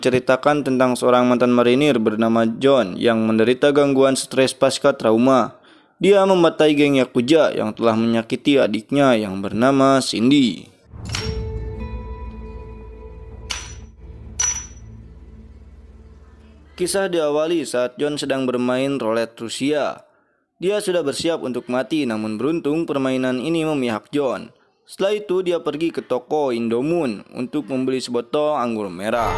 Ceritakan tentang seorang mantan marinir bernama John yang menderita gangguan stres pasca trauma. Dia membatai geng Yakuza yang telah menyakiti adiknya yang bernama Cindy. Kisah diawali saat John sedang bermain roulette Rusia. Dia sudah bersiap untuk mati, namun beruntung permainan ini memihak John. Setelah itu dia pergi ke toko Indomoon untuk membeli sebotol anggur merah.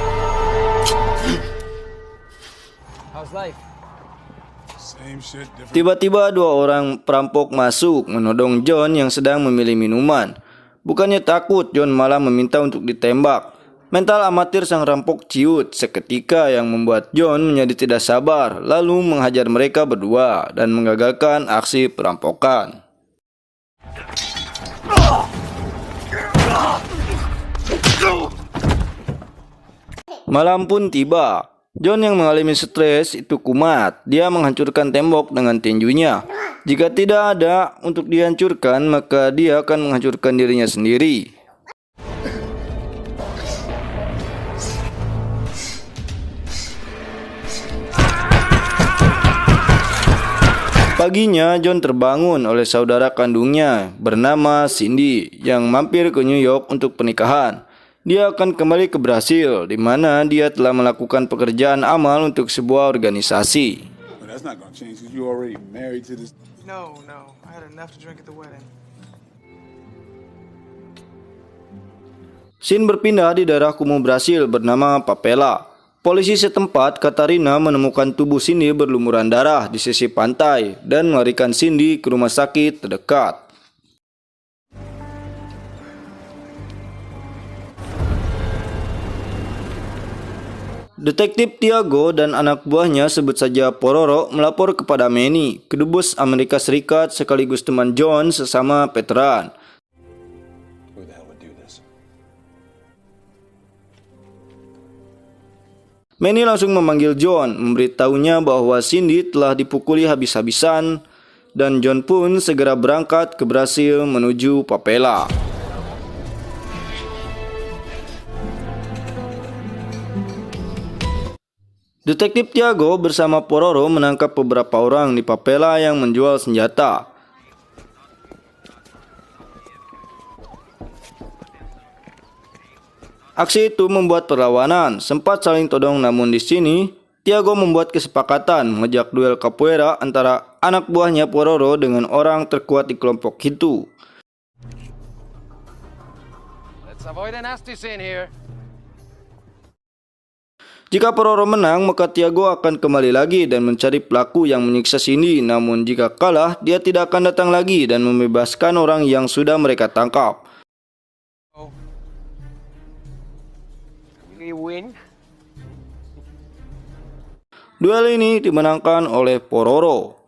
Tiba-tiba dua orang perampok masuk menodong John yang sedang memilih minuman. Bukannya takut, John malah meminta untuk ditembak. Mental amatir sang rampok ciut seketika yang membuat John menjadi tidak sabar, lalu menghajar mereka berdua dan menggagalkan aksi perampokan. Malam pun tiba. John yang mengalami stres itu kumat. Dia menghancurkan tembok dengan tinjunya. Jika tidak ada untuk dihancurkan, maka dia akan menghancurkan dirinya sendiri. Paginya, John terbangun oleh saudara kandungnya bernama Cindy yang mampir ke New York untuk pernikahan. Dia akan kembali ke Brasil, di mana dia telah melakukan pekerjaan amal untuk sebuah organisasi. Scene berpindah di daerah kumuh Brasil bernama Papela. Polisi setempat, Katarina, menemukan tubuh Cindy berlumuran darah di sisi pantai dan melarikan Cindy ke rumah sakit terdekat. Detektif Tiago dan anak buahnya, sebut saja Pororo, melapor kepada Manny, kedubes Amerika Serikat sekaligus teman John sesama veteran. Manny langsung memanggil John, memberitahunya bahwa Cindy telah dipukuli habis-habisan, dan John pun segera berangkat ke Brasil menuju Papela. Detektif Tiago bersama Pororo menangkap beberapa orang di Papela yang menjual senjata. Aksi itu membuat perlawanan, sempat saling todong, namun di sini Tiago membuat kesepakatan mengejak duel capoeira antara anak buahnya Pororo dengan orang terkuat di kelompok itu. Jika Pororo menang, maka Tiago akan kembali lagi dan mencari pelaku yang menyiksa Cindy. Namun jika kalah, dia tidak akan datang lagi dan membebaskan orang yang sudah mereka tangkap. Duel ini dimenangkan oleh Pororo.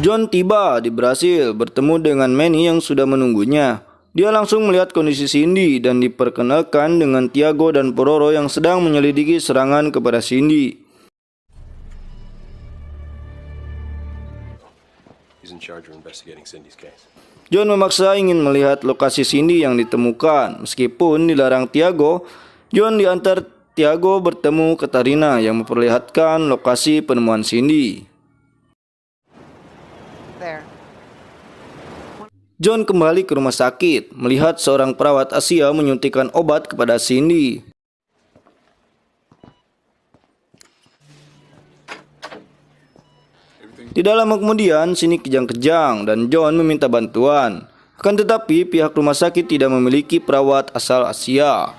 John tiba di Brasil bertemu dengan Manny yang sudah menunggunya. Dia langsung melihat kondisi Cindy dan diperkenalkan dengan Tiago dan Pororo yang sedang menyelidiki serangan kepada Cindy. John memaksa ingin melihat lokasi Cindy yang ditemukan. Meskipun dilarang Tiago, John diantar Tiago bertemu Katarina yang memperlihatkan lokasi penemuan Cindy. John kembali ke rumah sakit, melihat seorang perawat Asia menyuntikkan obat kepada Cindy. Tidak lama kemudian, Cindy kejang-kejang dan John meminta bantuan. Akan tetapi, pihak rumah sakit tidak memiliki perawat asal Asia.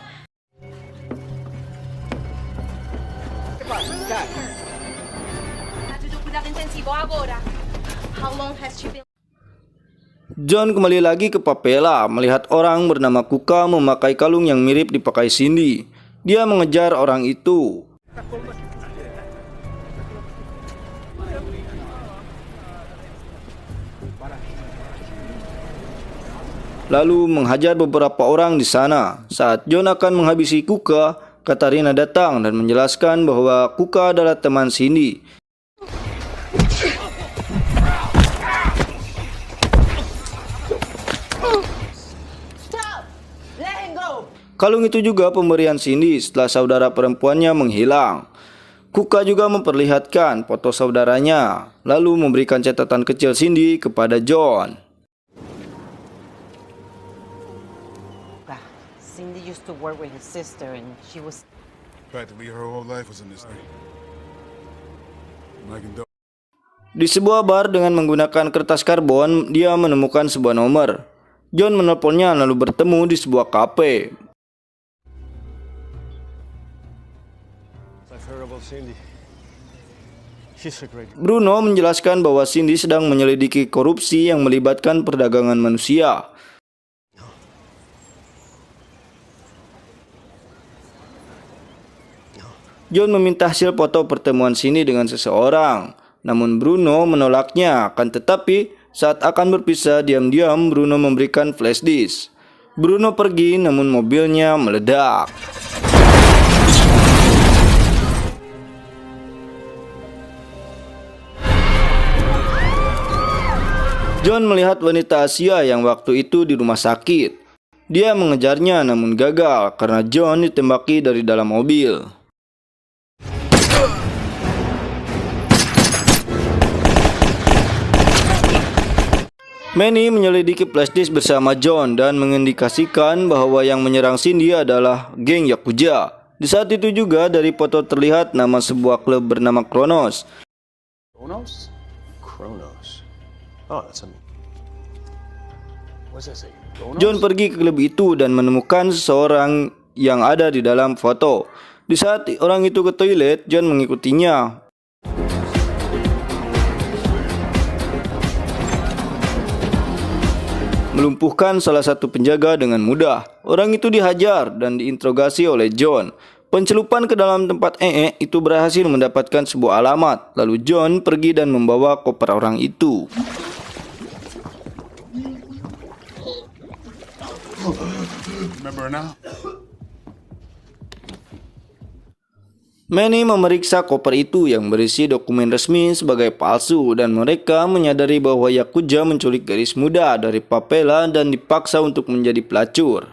John kembali lagi ke Papela, melihat orang bernama Kuka memakai kalung yang mirip dipakai Cindy. Dia mengejar orang itu. Lalu menghajar beberapa orang di sana. Saat John akan menghabisi Kuka, Katarina datang dan menjelaskan bahwa Kuka adalah teman Cindy. Kalung itu juga pemberian Cindy setelah saudara perempuannya menghilang. Kuka juga memperlihatkan foto saudaranya, lalu memberikan catatan kecil Cindy kepada John. Cindy used to work with his sister and she was Practically her whole life was in this thing. Di sebuah bar dengan menggunakan kertas karbon, dia menemukan sebuah nomor. John menelponnya lalu bertemu di sebuah kafe. Bruno menjelaskan bahwa Cindy sedang menyelidiki korupsi yang melibatkan perdagangan manusia. John meminta hasil foto pertemuan Cindy dengan seseorang, namun Bruno menolaknya. Akan tetapi, saat akan berpisah, diam-diam Bruno memberikan flash disk. Bruno pergi, namun mobilnya meledak. John melihat wanita Asia yang waktu itu di rumah sakit. Dia mengejarnya namun gagal karena John ditembaki dari dalam mobil. Manny menyelidiki flashdisk bersama John dan mengindikasikan bahwa yang menyerang Cindy adalah geng Yakuza. Di saat itu juga dari foto terlihat nama sebuah klub bernama Kronos. Kronos? Kronos. Oh, that's a... What's that say? Kronos? John pergi ke klub itu dan menemukan seseorang yang ada di dalam foto. Di saat orang itu ke toilet, John mengikutinya. Melumpuhkan salah satu penjaga dengan mudah. Orang itu dihajar dan diinterogasi oleh John. Pencelupan ke dalam tempat itu berhasil mendapatkan sebuah alamat. Lalu John pergi dan membawa koper orang itu. Remember now? Manny memeriksa koper itu yang berisi dokumen resmi sebagai palsu dan mereka menyadari bahwa Yakuza menculik gadis muda dari Papela dan dipaksa untuk menjadi pelacur.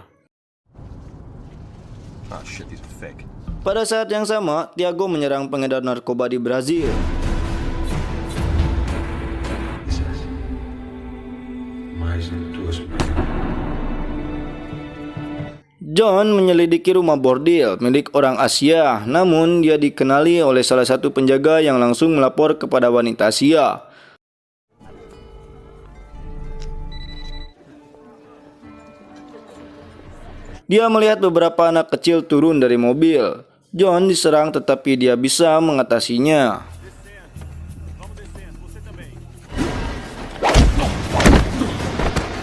Oh shit, these are fake. Pada saat yang sama, Tiago menyerang pengedar narkoba di Brazil. John menyelidiki rumah bordil milik orang Asia, namun dia dikenali oleh salah satu penjaga yang langsung melapor kepada wanita Asia. Dia melihat beberapa anak kecil turun dari mobil. John diserang tetapi dia bisa mengatasinya.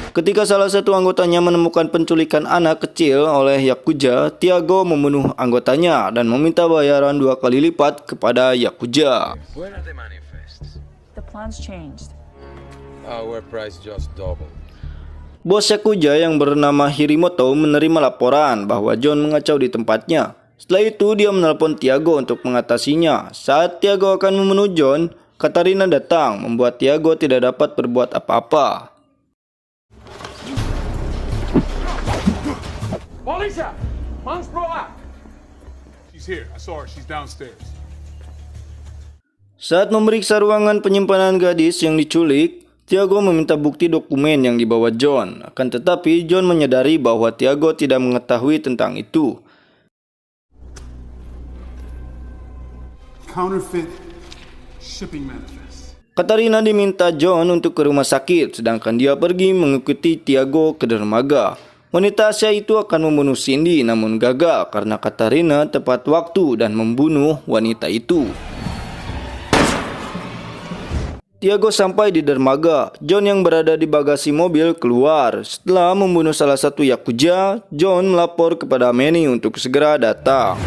Ketika salah satu anggotanya menemukan penculikan anak kecil oleh Yakuza, Tiago membunuh anggotanya dan meminta bayaran 2 kali lipat kepada Yakuza. Where are the manifests? The plans changed. Our price just doubled. Bos Yakuza yang bernama Hirimoto menerima laporan bahwa John mengacau di tempatnya. Setelah itu dia menelpon Tiago untuk mengatasinya. Saat Tiago akan membunuh John, Katarina datang membuat Tiago tidak dapat berbuat apa-apa. Alicia, Mom's brought up. She's here. I saw her. She's downstairs. Saat memeriksa ruangan penyimpanan gadis yang diculik, Tiago meminta bukti dokumen yang dibawa John. Akan tetapi John menyadari bahwa Tiago tidak mengetahui tentang itu. Counterfeit shipping manifest. Katarina diminta John untuk ke rumah sakit, sedangkan dia pergi mengikuti Tiago ke dermaga. Wanita Asia itu akan membunuh Cindy namun gagal karena Katarina tepat waktu dan membunuh wanita itu. Tiago sampai di dermaga. John yang berada di bagasi mobil keluar. Setelah membunuh salah satu Yakuza, John melapor kepada Manny untuk segera datang.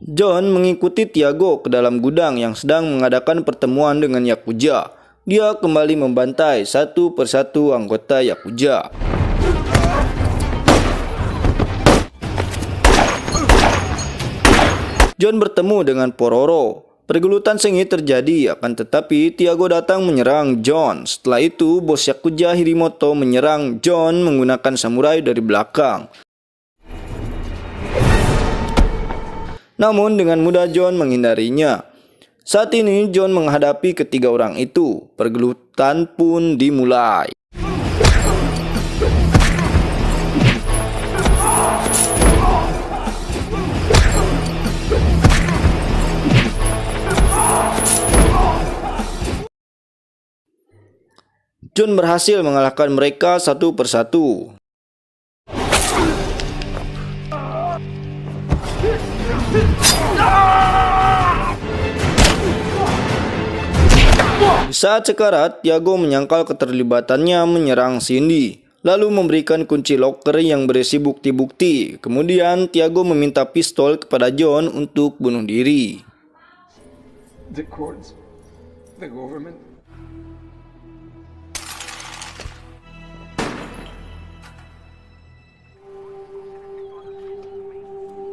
John mengikuti Tiago ke dalam gudang yang sedang mengadakan pertemuan dengan Yakuza. Dia kembali membantai satu persatu anggota Yakuza. John bertemu dengan Pororo. Pergelutan sengit terjadi, akan tetapi Tiago datang menyerang John. Setelah itu, bos Yakuza Hirimoto menyerang John menggunakan samurai dari belakang. Namun dengan mudah John menghindarinya. Saat ini John menghadapi ketiga orang itu. Pergelutan pun dimulai. John berhasil mengalahkan mereka satu persatu. Di saat sekarat, Tiago menyangkal keterlibatannya menyerang Cindy, lalu memberikan kunci loker yang berisi bukti-bukti. Kemudian Tiago meminta pistol kepada John untuk bunuh diri. The courts, the government,